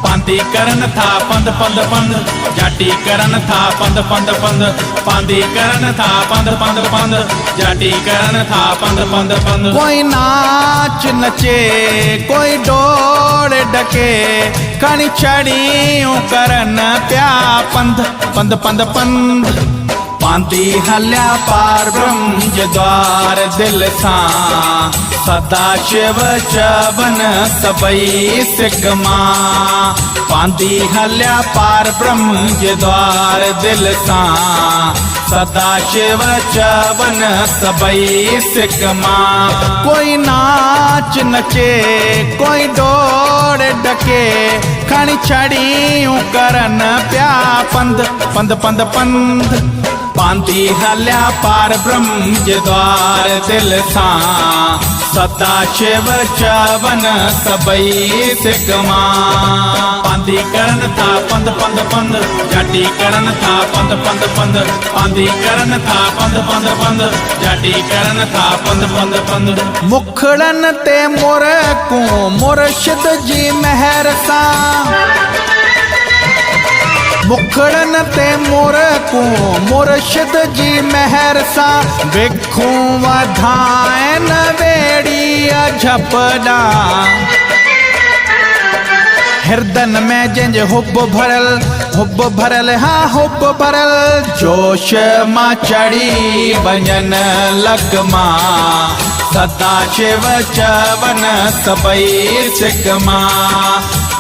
पांदी करन था पंद पंद पंद, जाटी करन था पंद पंद पंद, पांदी करन था पंद पंद पंद, जाटी करन था पंद पंद पंद। कोई नाच नचे कोई डोड़ डके, कण चढ़ियों करन प्या पंद पंद पंद पंद। पांदी हल्या पार ब्रह्म द्वार दिल सा, सदा शिव चवन सबई सिगमा। पांदी हल्या पार ब्रह्म द्वार दिल सा, सदा शिव चवन सबई सिगमा। कोई नाच नचे कोई डोड़ डके, खण छड़ियों करन प्या पंद पंद पंद पंद। पांदी हल्या पार ब्रह्म द्वार दिल सा, सदा शिव चवन सबई सिगमा। पांदी करन था पंद पंद पंद, जाटी करन था पंद पंद पंद, पांदी करन था पंद पंद पंद, जाटी करन था पंद पंद पंद। मुखड़न ते मोर को मुर्शिद जी मेहर सा, मुखड़न ते मोर को मुर्शिद जी मेहर सा। बिखूं वधाएन बेड़ी झपड़ा, हिरदन में जंज हुब भरल हाँ हुब भरल। जोश मां चढ़ी वञन लगमा, सदा शिव चवन सबई सिगमा।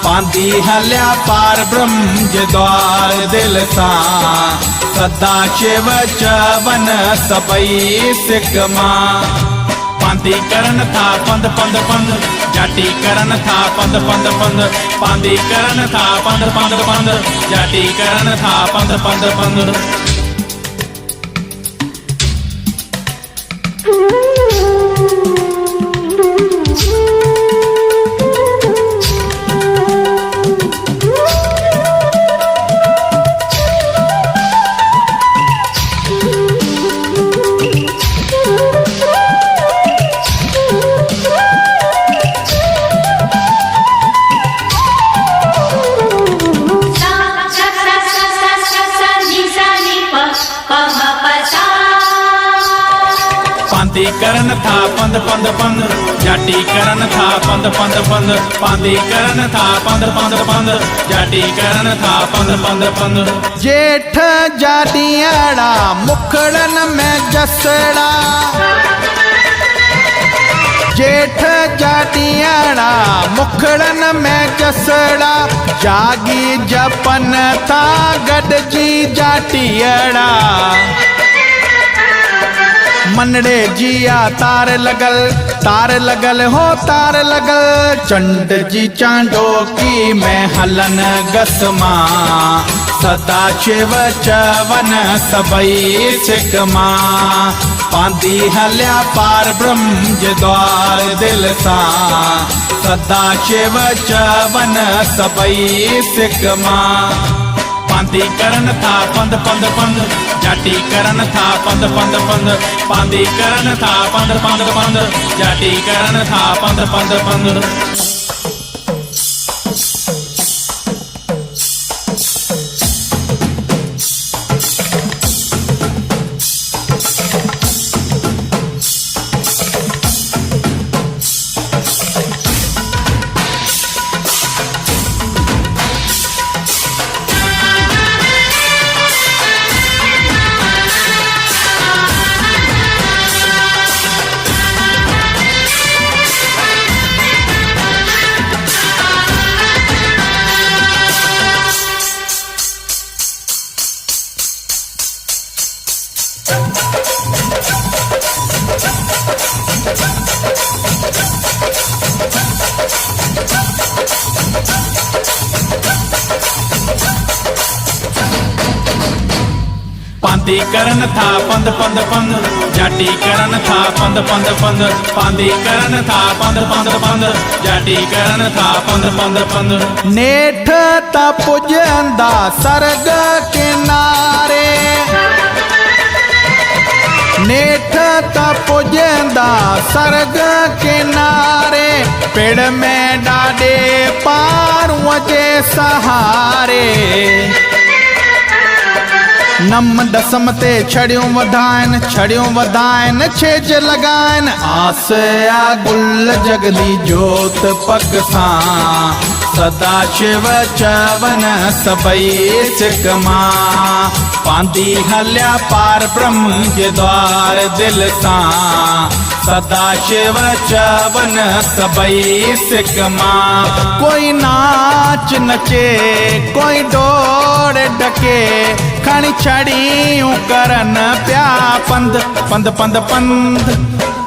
पांदी हल्या पार ब्रह्म द्वार दिल सा, सदा शिव चवन सबई सिगमा। पांदी करन था पंद पंद पंद, जाटी करन था पंद पंद पंद, पांदी करन था पंद पंद पंद, जाटी करन था पंद पंद पंद। पांदी करन था पंद पंद पंद, जाटी करन था पंद पंद पंद, पांदी करन था पंद पंद पंद, जाटी करन था पंद पंद पंद। जेठ जाटियाड़ा मुखड़न में जसड़ा, जेठ जाटियाड़ा मुखड़न में जसड़ा। जागी जपन था गडजी जाटियाड़ा, मनड़े जिया तार लगल हो तार लगल। चंड जी चांडो की में हलन गसमा, सदा शिव चवन सबई सिगमा। पांदी हल्या पार ब्रह्म द्वार दिल सा, सदा शिव चवन सबई सिगमा। पांदी करन था पंद पंद पंद, जाटी करन था पंद पंद पंद, पांदी करन था पंद पंद पंद, जाटी करन था पंद पंद पंद। पांदी करन था पंद पंद पंद, जाटी करन था पंद पंद पंद, पांदी करन था पंद पंद पंद, जाटी करन था पंद पंद पंद। नेठ ता पुजंदा सरग किनारे, नेठ त पुॼंदा सरग किनारे, पेड़ में ॾाढे पारूअ जे सहारे। नम दसम ते छड़ियूं वधाइनि छेज लॻाइनि, आस आ गुल जगदी जोत पग सां, सदा शिव चवन सभई सिक मां, पांदी हलिया पार ब्रह्म जे द्वार दिल सां, सदा शिव चवन सभई सिक मां। कोई नाच नचे कोई डोड़ डके, खणी छड़ियूं करन पिया पंध पंध पंध पंध,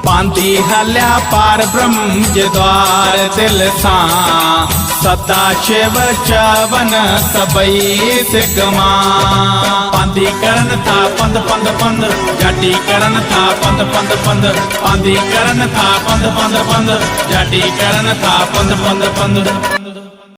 पांदी हलिया पार ब्रह्म जे द्वार दिल सां, सदा शिव चवन सभई सिक मां। पांदी करन था पंध पंध पंध, जाटी करन था पंध पंध पंध, पांदी करन था पंध पंध पंध, जाटी करन था पंध पंध पंध।